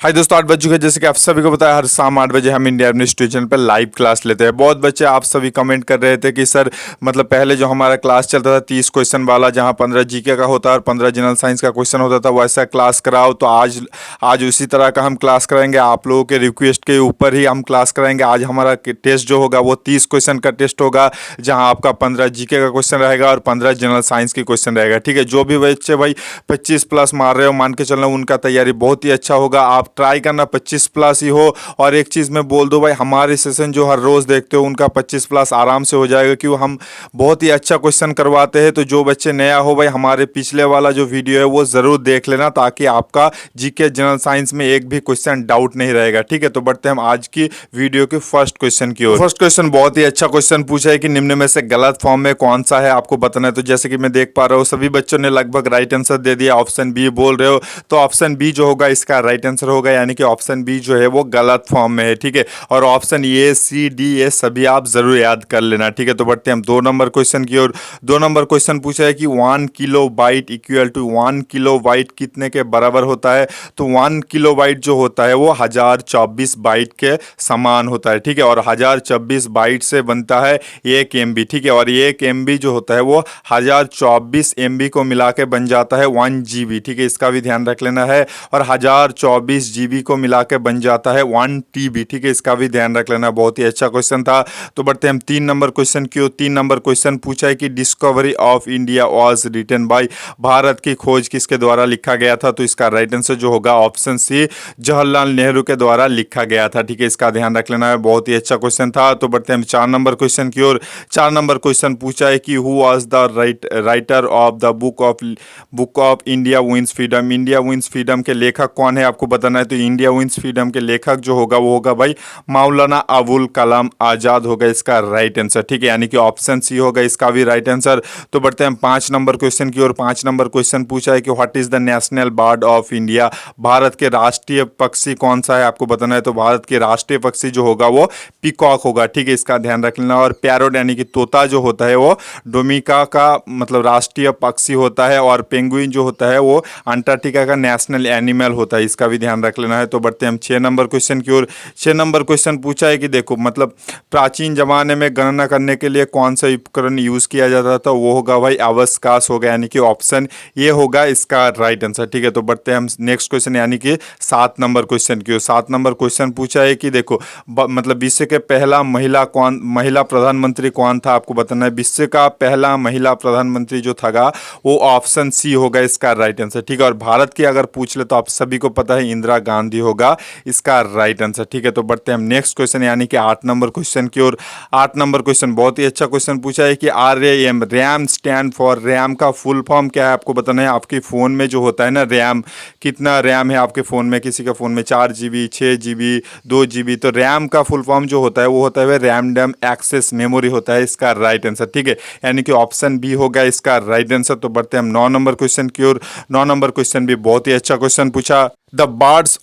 हाय दोस्तों, 8 बज चुके हैं। जैसे कि आप सभी को पता है, हर शाम 8 बजे हम इंडिया न्यूज़ ट्यूशन पर लाइव क्लास लेते हैं। बहुत बच्चे आप सभी कमेंट कर रहे थे कि सर मतलब पहले जो हमारा क्लास चलता था 30 क्वेश्चन वाला, जहां 15 जीके का होता है और 15 जनरल साइंस का क्वेश्चन होता था, वैसा क्लास कराओ। तो आज उसी तरह का हम क्लास कराएंगे। आप लोगों के रिक्वेस्ट के ऊपर ही हम क्लास कराएंगे। आज हमारा टेस्ट जो होगा वो 30 क्वेश्चन का टेस्ट होगा, जहाँ आपका 15 जीके का क्वेश्चन रहेगा और 15 जनरल साइंस की क्वेश्चन रहेगा। ठीक है, जो भी बच्चे भाई 25 प्लस मार रहे हो, मान के चलना उनका तैयारी बहुत ही अच्छा होगा। आप ट्राई करना 25 प्लस ही हो। और एक चीज़ मैं बोल दूं भाई, हमारे सेशन जो हर रोज़ देखते हो उनका 25 प्लस आराम से हो जाएगा, क्यों हम बहुत ही अच्छा क्वेश्चन करवाते हैं। तो जो बच्चे नया हो भाई, हमारे पिछले वाला जो वीडियो है वो ज़रूर देख लेना, ताकि आपका जीके जनरल साइंस में एक भी क्वेश्चन डाउट नहीं रहेगा। ठीक है, तो बढ़ते हैं हम आज की वीडियो के फर्स्ट क्वेश्चन की ओर। फर्स्ट क्वेश्चन बहुत ही अच्छा क्वेश्चन पूछा है कि निम्न में से गलत फॉर्म में कौन सा है, आपको बताना है। तो जैसे कि मैं देख पा रहा हूँ सभी बच्चों ने लगभग राइट आंसर दे दिया। ऑप्शन बी बोल रहे हो, तो ऑप्शन बी जो होगा इसका राइट आंसर होगा, यानी कि ऑप्शन बी जो है वो गलत फॉर्म में है। ठीक है, और ऑप्शन ए सी डी ये सभी आप जरूर याद कर लेना। ठीक है, तो बढ़ते हैं हम 2 नंबर क्वेश्चन की ओर। 2 नंबर क्वेश्चन पूछा है कि 1 kilobyte equal to 1 kilobyte कितने के बराबर होता है। तो 1 किलो बाइट जो होता है वो 1024 बाइट के समान होता है। ठीक है, और 1024 बाइट से बनता है 1 MB। ठीक है, और 1 MB जो होता है वो 1024 MB को मिला के बन जाता है 1 GB। ठीक है, इसका भी ध्यान रख लेना है। और 1024 GB को मिला के बन जाता है 1 TB। ठीक है, इसका भी ध्यान रख लेना। बहुत ही अच्छा क्वेश्चन था। तो बढ़ते हैं हम 3 नंबर क्वेश्चन की ओर। 3 नंबर क्वेश्चन पूछा है कि discovery of India was written by, Bharat की खोज किसके द्वारा लिखा गया था। तो इसका राइट आंसर जो होगा ऑप्शन सी, जवाहरलाल नेहरू के द्वारा लिखा गया था। ठीक है, इसका ध्यान रख लेना है। बहुत ही अच्छा क्वेश्चन था। तो बढ़ते हैं हम 4 नंबर क्वेश्चन की ओर। 4 नंबर क्वेश्चन पूछा है कि who was the writer of the book of India wins freedom. India wins freedom के लेखक कौन है, आपको बताना है। तो इंडिया विंस फ्रीडम के लेखक जो होगा वो होगा भाई मौलाना अबुल कलाम आजाद होगा इसका राइट आंसर। ठीक है, यानी कि ऑप्शन सी होगा इसका भी राइट आंसर। तो बढ़ते हैं हम 5 नंबर क्वेश्चन की ओर। 5 नंबर क्वेश्चन पूछा है कि what is the national bird of India. Bharat के राष्ट्रीय पक्षी कौन सा है, आपको बताना है। तो भारत के राष्ट्रीय पक्षी जो होगा वो पीकॉक होगा। ठीक है, इसका ध्यान रख लेना। और पैरोट यानी कि तोता जो होता है वो डोमिका का मतलब राष्ट्रीय पक्षी होता है। और पेंगुइन जो होता है वो अंटार्कटिका का नेशनल एनिमल होता है, इसका भी ध्यान रख लेना है। तो बढ़ते हैं हम 6 नंबर क्वेश्चन की ओर। 6 नंबर क्वेश्चन पूछा है कि देखो मतलब प्राचीन जमाने में गणना करने के लिए कौन सा उपकरण यूज किया जाता था। वो होगा भाई अवकाश होगा, यानी कि ऑप्शन ये होगा इसका राइट आंसर। ठीक है, तो बढ़ते हैं हम नेक्स्ट क्वेश्चन यानी कि 7 नंबर क्वेश्चन की ओर। 7 नंबर क्वेश्चन पूछा है कि देखो मतलब विश्व के पहला महिला प्रधानमंत्री कौन था, आपको बताना है। विश्व का पहला महिला प्रधानमंत्री जो था वो ऑप्शन सी होगा इसका राइट आंसर। ठीक है, और भारत की अगर पूछ ले तो आप सभी को पता है इंदिरा गांधी होगा इसका राइट आंसर। ठीक है, तो बढ़ते हैं हम नेक्स्ट क्वेश्चन यानी कि 8 नंबर क्वेश्चन की ओर। 8 नंबर क्वेश्चन बहुत ही अच्छा क्वेश्चन पूछा है कि RAM, RAM stand for, RAM का फुल फॉर्म क्या है, आपको बताना है। आपके फ़ोन में जो होता है ना रैम, कितना रैम है आपके फ़ोन में, किसी का फ़ोन में 4 GB 6 GB 2 GB, तो रैम का फुल फॉर्म जो होता है वो होता है रैंडम एक्सेस मेमोरी होता है इसका राइट आंसर। ठीक है, यानी कि ऑप्शन बी होगा इसका राइट आंसर। तो बढ़ते हैं हम 9 नंबर क्वेश्चन की ओर। 9 नंबर क्वेश्चन भी बहुत ही अच्छा क्वेश्चन पूछा। The birds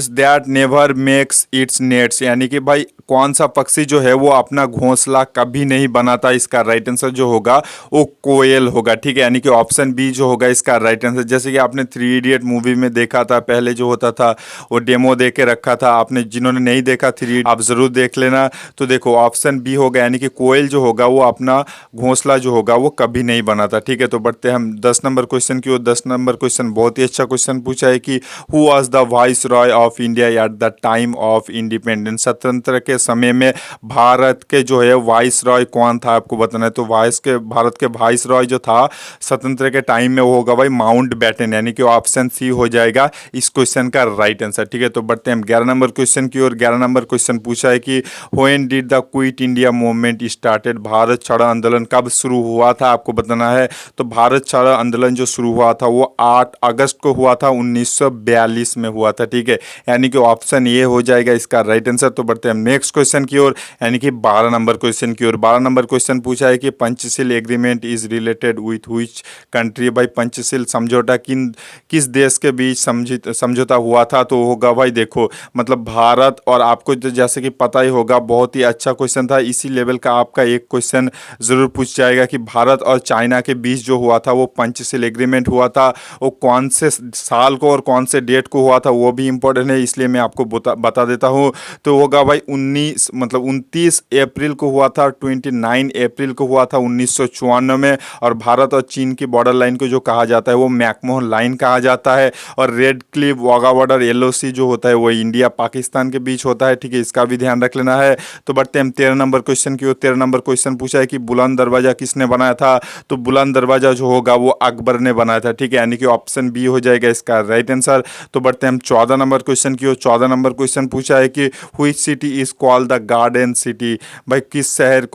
that never makes it's nets, यानी कि भाई कौन सा पक्षी जो है वो अपना घोंसला कभी नहीं बनाता, इसका राइट आंसर जो होगा वो कोयल होगा। ठीक है, यानी कि ऑप्शन बी जो होगा इसका राइट आंसर। जैसे कि आपने 3 इडियट मूवी में देखा था, पहले जो होता था वो डेमो दे के रखा था आपने, जिन्होंने नहीं देखा 3 आप जरूर देख लेना। तो देखो ऑप्शन बी होगा, यानी कि कोयल जो होगा वो अपना घोंसला जो होगा वो कभी नहीं बनाता। ठीक है, तो बढ़ते हैं हम 10 नंबर क्वेश्चन की ओर। 10 नंबर क्वेश्चन बहुत ही अच्छा क्वेश्चन पूछा है कि who was the vice Roy of India at the time of independence. स्वतंत्र के समय में भारत के जो है वाइस रॉय कौन था, आपको बताना है। तो भारत के वाइस रॉय जो था स्वतंत्र के टाइम में वो होगा भाई माउंट बैटन, यानी कि ऑप्शन सी हो जाएगा इस क्वेश्चन का राइट आंसर। ठीक है, तो बढ़ते हैं हम 11 नंबर क्वेश्चन की ओर। 11 नंबर क्वेश्चन पूछा है कि when did the quit India movement started. Bharat छोड़ो आंदोलन कब शुरू हुआ था, आपको बताना है। तो भारत छोड़ो आंदोलन जो शुरू हुआ था वो 8 अगस्त को हुआ था, 1942 में हुआ था। ठीक है, यानी कि ऑप्शन ये हो जाएगा इसका राइट आंसर। तो बढ़ते हैं नेक्स्ट क्वेश्चन की ओर यानी कि 12 नंबर क्वेश्चन की ओर। 12 नंबर क्वेश्चन पूछा है कि Panchsheel agreement is related with which country. भाई पंचशील समझौता किस देश के बीच समझौता हुआ था। तो होगा भाई देखो मतलब भारत और, आपको तो जैसे कि पता ही होगा, बहुत ही अच्छा क्वेश्चन था। इसी लेवल का आपका एक क्वेश्चन जरूर पूछ जाएगा कि भारत और चाइना के बीच जो हुआ था वो पंचशील एग्रीमेंट हुआ था, वो कौन से से साल को और कौन से डेट को हुआ था वो भी इम्पोर्टेंट है, इसलिए मैं आपको बता देता हूँ। तो होगा भाई 29 अप्रैल को हुआ था, 29 अप्रैल को हुआ था 1954 में। और भारत और चीन की बॉर्डर लाइन को जो कहा जाता है वो मैकमोहन लाइन कहा जाता है। और red Cliff Wagah border LOC जो होता है वो इंडिया पाकिस्तान के बीच होता है, ठीक है, इसका भी ध्यान रख लेना है। तो बढ़ते हैं 13 नंबर क्वेश्चन की ओर। 13 नंबर क्वेश्चन पूछा है कि बुलंद दरवाजा किसने बनाया था। तो बुलंद दरवाजा जो होगा वो अकबर ने बनाया था, ठीक है, यानी कि ऑप्शन बी हो जाएगा इसका राइट आंसर। तो बढ़ते हैं हम 14 नंबर क्वेश्चन की ओर। 14 नंबर क्वेश्चन पूछा है कि which city is called the garden city. भाई किस शहर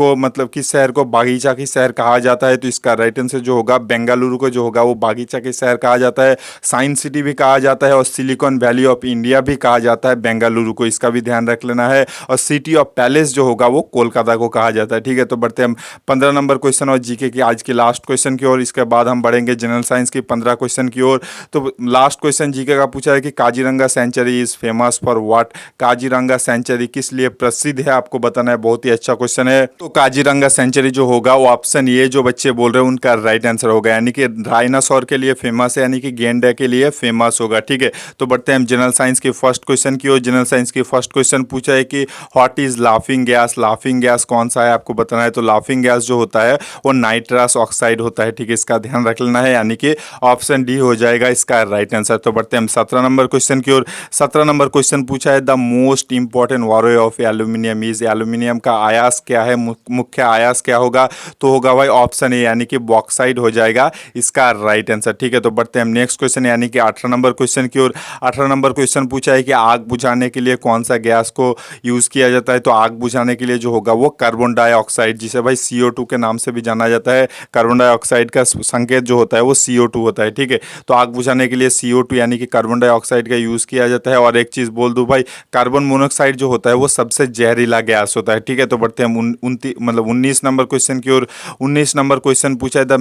को बागीचा की शहर कहा जाता है। तो इसका राइट आंसर जो होगा बेंगलुरु को जो होगा वो बागीचा के शहर कहा जाता है। साइंस सिटी भी कहा जाता है और सिलिकॉन वैली ऑफ इंडिया भी कहा जाता है बेंगलुरु को, इसका भी ध्यान रख लेना है। और सिटी ऑफ पैलेस जो होगा वो कोलकाता को कहा जाता है, ठीक है। तो बढ़ते हम 15 नंबर क्वेश्चन और जीके की आज की लास्ट क्वेश्चन की ओर। इसके बाद हम बढ़ेंगे जनरल साइंस की 15 क्वेश्चन की ओर। तो लास्ट क्वेश्चन जीके का पूछा है कि Kaziranga sanctuary is famous for what. Kaziranga sanctuary किस लिए प्रसिद्ध है आपको बताना है, बहुत ही अच्छा क्वेश्चन है। तो काजीरंगा सेंचुरी जो होगा वो ऑप्शन ये जो बच्चे बोल रहे हैं उनका राइट आंसर होगा, यानी कि डायनासोर के लिए फेमस है, यानी कि गेंडे के लिए फेमस होगा, ठीक है। तो बढ़ते हैं हम जनरल साइंस के फर्स्ट क्वेश्चन की ओर। जनरल साइंस की फर्स्ट क्वेश्चन पूछा है कि what is laughing gas. Laughing gas कौन सा है आपको बताना है। तो लाफिंग गैस जो होता है वो नाइट्रस ऑक्साइड होता है, ठीक है, इसका ध्यान रख लेना है, यानी कि ऑप्शन डी हो जाएगा इसका राइट आंसर। तो बढ़ते हैं हम 17 नंबर क्वेश्चन की ओर। 17 नंबर क्वेश्चन पूछा है द मोस्ट इंपॉर्टेंट वारे ऑफ एल्यूमिनियम इज। एल्यूमिनियम का आयास क्या है, मुख्य आयास क्या होगा। तो होगा भाई ऑप्शन ए, यानी कि बॉक्साइड हो जाएगा इसका राइट आंसर, ठीक है। तो बढ़ते हैं हम नेक्स्ट क्वेश्चन यानी कि 18 नंबर क्वेश्चन की ओर। 18 नंबर क्वेश्चन पूछा है कि आग बुझाने के लिए कौन सा गैस को यूज किया जाता है। तो आग बुझाने के लिए जो होगा वो कार्बन डाइऑक्साइड, जिसे भाई CO2 के नाम से भी जाना जाता है। कार्बन डाइऑक्साइड का संकेत जो होता है वो CO2 होता है, ठीक है। तो आग बुझाने के लिए CO2 यानी कि कार्बन डाइऑक्साइड का यूज किया जाता है। और एक चीज बोल दूं भाई, कार्बन मोनोऑक्साइड जो होता है वो सबसे जहरीला गैस होता है, ठीक है। तो बढ़ते हैं 19 नंबर क्वेश्चन की ओर। 19 नंबर क्वेश्चन पूछा है the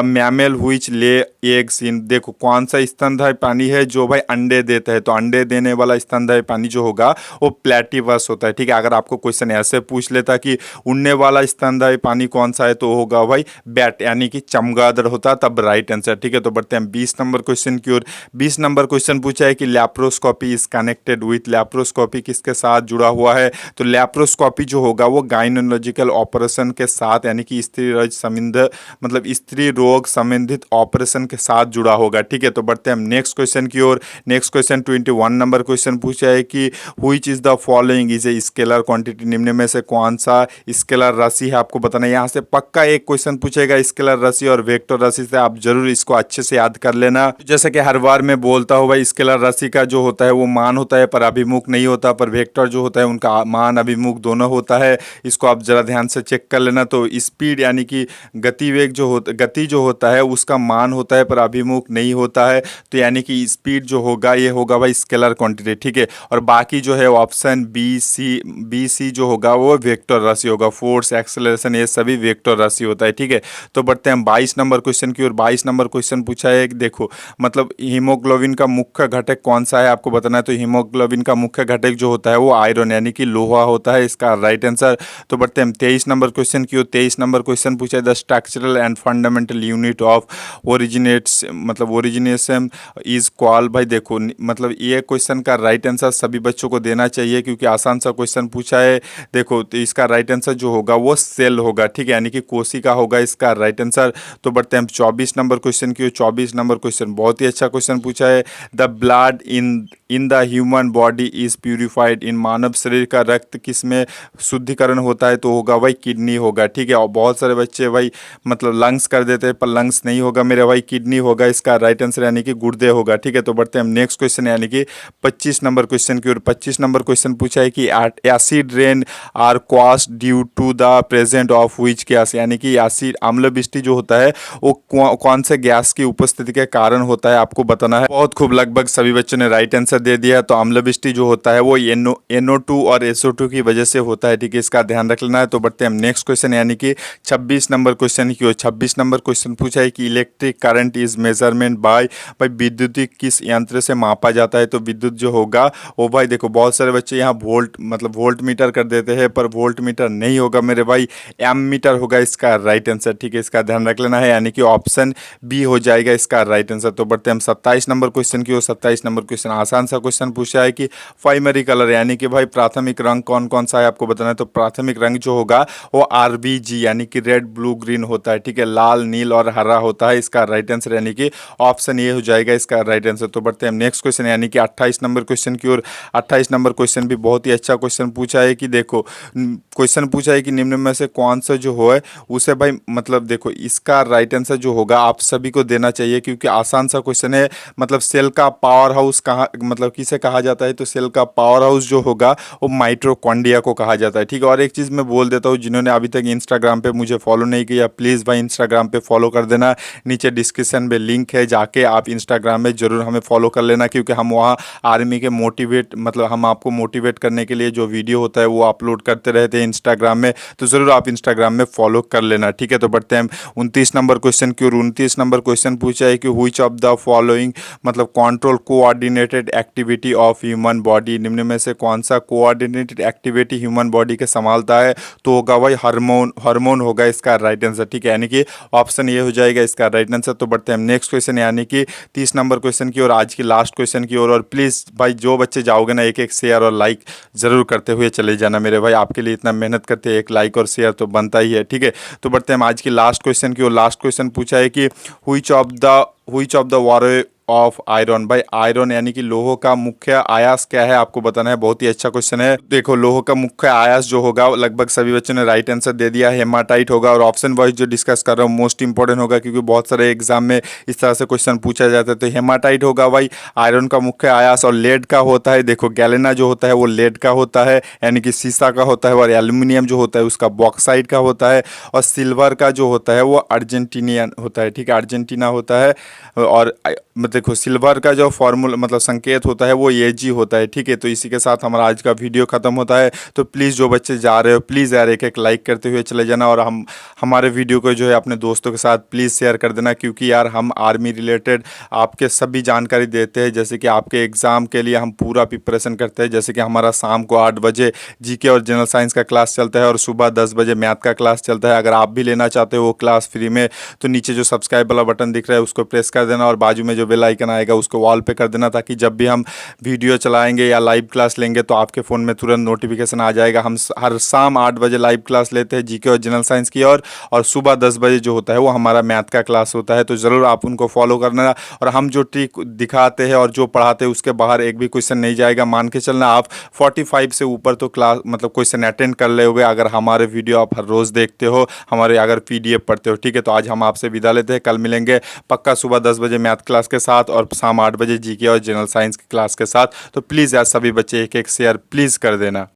mammal which lay eggs in. देखो कौन सा स्तनधारी प्राणी है जो भाई अंडे देता है। तो अंडे देने वाला स्तनधारी प्राणी जो होगा वो प्लेटिवस होता है, ठीक है। अगर आपको क्वेश्चन ऐसे पूछ लेता कि उड़ने वाला स्तनधारी प्राणी कौन सा है तो होगा भाई बैट, यानी कि चमगादड़ होता, तब राइट आंसर, ठीक है। तो बढ़ते हैं 20 नंबर क्वेश्चन की ओर। 20 नंबर क्वेश्चन पूछा है कि laparoscopy is connected with. Laparoscopy किसके साथ जुड़ा हुआ है। तो लैप्रोस्कोपी जो होगा वो गायनोलॉजिकल ऑपरेशन के साथ, यानी कि स्त्री रोग संबंधित ऑपरेशन के साथ जुड़ा होगा, ठीक है। तो बढ़ते हैं हम नेक्स्ट क्वेश्चन की ओर। नेक्स्ट क्वेश्चन 21 नंबर क्वेश्चन पूछा है कि which is the following is a scalar quantity. निम्न में से कौन सा स्केलर राशि है आपको बताना है। यहाँ से पक्का एक क्वेश्चन पूछेगा स्केलर राशि और वेक्टर राशि से, आप जरूर इसको अच्छे से याद कर लेना। जैसे कि हर बार मैं बोलता हूँ भाई, स्केलर राशि का जो होता है वो मान होता है पर अभिमुख नहीं होता, पर वेक्टर जो होता है उनका मान अभिमुख दोनों होता है। इसको आप जरा ध्यान से चेक कर लेना। तो स्पीड यानी कि गति जो होता है उसका मान होता है पर अभिमुख नहीं होता है। तो यानी कि स्पीड जो होगा ये होगा भाई स्केलर क्वांटिटी, ठीक है। और बाकी जो है ऑप्शन बी सी जो होगा वो वेक्टर राशि होगा। फोर्स, एक्सेलरेशन, ये सभी वेक्टर राशि होता है, ठीक है। तो बढ़ते हैं 22 नंबर क्वेश्चन की ओर। 22 नंबर क्वेश्चन पूछा है कि देखो मतलब हीमोग्लोबिन का मुख्य घटक कौन सा है आपको बताना है। तो हीमोग्लोबिन का मुख्य घटक जो होता है वो आयरन यानी कि लोहा होता है, इसका राइट आंसर। तो बढ़ते हैं 23 नंबर क्वेश्चन की ओर। 23 नंबर क्वेश्चन पूछा है the structural and fundamental unit of origination is called. भाई देखो मतलब ये क्वेश्चन का राइट आंसर सभी बच्चों को देना चाहिए क्योंकि आसान सा क्वेश्चन पूछा है। देखो तो इसका राइट आंसर जो होगा वो सेल होगा, ठीक है, यानी कि कोशिका होगा इसका राइट आंसर। तो बढ़ते हैं 24 नंबर क्वेश्चन की ओर। 24 नंबर क्वेश्चन बहुत ही अच्छा क्वेश्चन पूछा है the blood in the human body is purified in. मानव शरीर का रक्त किस में शुद्धिकरण होता है। तो होगा भाई किडनी होगा, ठीक है। और बहुत सारे बच्चे भाई मतलब लंग्स कर देते हैं पर लंग्स नहीं होगा मेरे भाई, किडनी होगा इसका राइट आंसर, यानी कि गुर्दे होगा, ठीक है। तो बढ़ते हैं हम नेक्स्ट क्वेश्चन यानी कि 25 नंबर क्वेश्चन की ओर। 25 नंबर क्वेश्चन पूछा है कि acid rain are caused due to the present of which gas. यानी कि एसिड अम्ल वृष्टि जो होता है वो कौन से गैस की उपस्थिति के कारण होता है आपको बताना है। बहुत खूब, लगभग सभी बच्चों ने राइट आंसर दे दिया है, तो अम्लवृष्टि जो होता है वो NO2 और SO2 की वजह से होता है, ठीक है, इसका ध्यान रख लेना है। तो बढ़ते हैं हम नेक्स्ट क्वेश्चन यानी कि 26 नंबर क्वेश्चन की ओर। 26 नंबर क्वेश्चन पूछा है कि electric current is measurement by, भाई विद्युत किस यंत्र से मापा जाता है। तो विद्युत जो होगा वो, भाई देखो बहुत सारे बच्चे यहाँ वोल्ट मतलब वोल्ट मीटर कर देते हैं, पर वोल्ट मीटर नहीं होगा मेरे भाई, एम मीटर होगा इसका राइट आंसर, ठीक है, इसका ध्यान रख लेना है, यानी कि ऑप्शन बी हो जाएगा इसका राइट आंसर। तो बढ़ते हैं हम 27 नंबर क्वेश्चन की ओर। 27 नंबर क्वेश्चन आसान सा क्वेश्चन पूछा है कि प्राइमरी कलर यानी कि भाई प्राथमिक रंग कौन कौन सा है आपको बताना है। तो प्राथमिक रंग जो होगा वो RBG यानी कि रेड ब्लू ग्रीन होता है, ठीक है, लाल नील और हरा होता है, इसका राइट आंसर यानी कि ऑप्शन ये हो जाएगा इसका राइट आंसर। तो बढ़ते हैं हम नेक्स्ट क्वेश्चन यानी कि 28 नंबर क्वेश्चन की ओर। 28 नंबर क्वेश्चन भी बहुत ही अच्छा क्वेश्चन पूछा है कि देखो क्वेश्चन पूछा है कि निम्न में से कौन सा जो है उसे, भाई मतलब देखो इसका राइट आंसर जो होगा आप सभी को देना चाहिए, क्योंकि आसान सा क्वेश्चन है। मतलब सेल का पावर हाउस कहाँ मतलब किसे कहा जाता है। तो सेल का पावर हाउस जो होगा वो माइटोकॉन्ड्रिया को कहा जाता है, ठीक है। और एक चीज़ मैं बोल देता हूँ, जिन्होंने अभी तक इंस्टाग्राम पे मुझे फॉलो नहीं किया प्लीज़ भाई इंस्टाग्राम पे फॉलो कर देना, नीचे डिस्क्रिप्शन में लिंक है, जाके आप इंस्टाग्राम में ज़रूर हमें फॉलो कर लेना, क्योंकि हम वहाँ आर्मी के मोटिवेट मतलब हम आपको मोटिवेट करने के लिए जो वीडियो होता है वो अपलोड करते रहते हैं इंस्टाग्राम में, तो ज़रूर आप इंस्टाग्राम में फॉलो कर लेना, ठीक है। तो बढ़ते हैं 29 नंबर क्वेश्चन की ओर। 29 नंबर क्वेश्चन पूछा है कि व्हिच ऑफ द फॉलोइंग मतलब control coordinated activity of human body, निम्न में से कौन सा कोऑर्डिनेटेड एक्टिविटी ह्यूमन बॉडी के संभालता है। तो होगा भाई हार्मोन होगा इसका राइट आंसर, ठीक है, यानी कि ऑप्शन ये हो जाएगा इसका राइट आंसर। तो बढ़ते हैं हम नेक्स्ट क्वेश्चन यानी कि 30 नंबर क्वेश्चन की ओर, आज की लास्ट क्वेश्चन की ओर। और प्लीज़ भाई जो बच्चे जाओगे ना एक एक शेयर और लाइक ज़रूर करते हुए चले जाना मेरे भाई, आपके लिए इतना मेहनत करते हैं, एक लाइक और शेयर तो बनता ही है, ठीक है। तो बढ़ते हैं हम आज की लास्ट क्वेश्चन की ओर। लास्ट क्वेश्चन पूछा है कि व्हिच ऑफ द वारे ऑफ आयरन, भाई आयरन यानी कि लोहो का मुख्य आयास क्या है आपको बताना है। बहुत ही अच्छा क्वेश्चन है। देखो लोहो का मुख्य आयास जो होगा लगभग सभी बच्चों ने राइट आंसर दे दिया है, हेमाटाइट होगा। और ऑप्शन वाइज जो डिस्कस कर रहा हूँ मोस्ट इंपॉर्टेंट होगा, क्योंकि बहुत सारे एग्जाम में इस तरह से क्वेश्चन पूछा जाता है। तो हेमाटाइट होगा भाई आयरन का मुख्य आयास। और लेड का होता है, देखो गैलेना जो होता है वो लेड का होता है यानी कि सीसा का होता है। और एल्यूमिनियम जो होता है उसका बॉक्साइट का होता है। और सिल्वर का जो होता है वो अर्जेंटीनियन होता है, ठीक है, अर्जेंटीना होता है। और देखो सिल्वर का जो फॉर्मूला मतलब संकेत होता है वो Ag होता है, ठीक है। तो इसी के साथ हमारा आज का वीडियो खत्म होता है। तो प्लीज़ जो बच्चे जा रहे हो प्लीज़ यार एक एक लाइक करते हुए चले जाना, और हमारे वीडियो को जो है अपने दोस्तों के साथ प्लीज़ शेयर कर देना, क्योंकि यार हम आर्मी रिलेटेड आपके सभी जानकारी देते हैं। जैसे कि आपके एग्ज़ाम के लिए हम पूरा प्रिपरेशन करते हैं, जैसे कि हमारा शाम को 8 बजे GK और जनरल साइंस का क्लास चलता है, और सुबह 10 बजे मैथ का क्लास चलता है। अगर आप भी लेना चाहते हो वो क्लास फ्री में, तो नीचे जो सब्सक्राइब वाला बटन दिख रहा है उसको प्रेस कर देना, और बाजू में जो बेल आइकन आएगा उसको वॉल पे कर देना, ताकि जब भी हम वीडियो चलाएंगे या लाइव क्लास लेंगे तो आपके फ़ोन में तुरंत नोटिफिकेशन आ जाएगा। हम हर शाम 8 बजे लाइव क्लास लेते हैं GK और जनरल साइंस की, और सुबह 10 बजे जो होता है वो हमारा मैथ का क्लास होता है। तो ज़रूर आप उनको फॉलो करना, और हम जो ट्रिक दिखाते हैं और जो पढ़ाते हैं उसके बाहर एक भी क्वेश्चन नहीं जाएगा। मान के चलना आप 45 से ऊपर तो क्लास मतलब क्वेश्चन अटेंड कर लोगे अगर हमारे वीडियो आप हर रोज़ देखते हो, हमारे अगर PDF पढ़ते हो, ठीक है। तो आज हम आपसे विदा लेते हैं, कल मिलेंगे पक्का सुबह 10 बजे मैथ क्लास के साथ, और शाम 8 बजे GK और जनरल साइंस की क्लास के साथ। तो प्लीज़ यार सभी बच्चे एक एक शेयर प्लीज़ कर देना।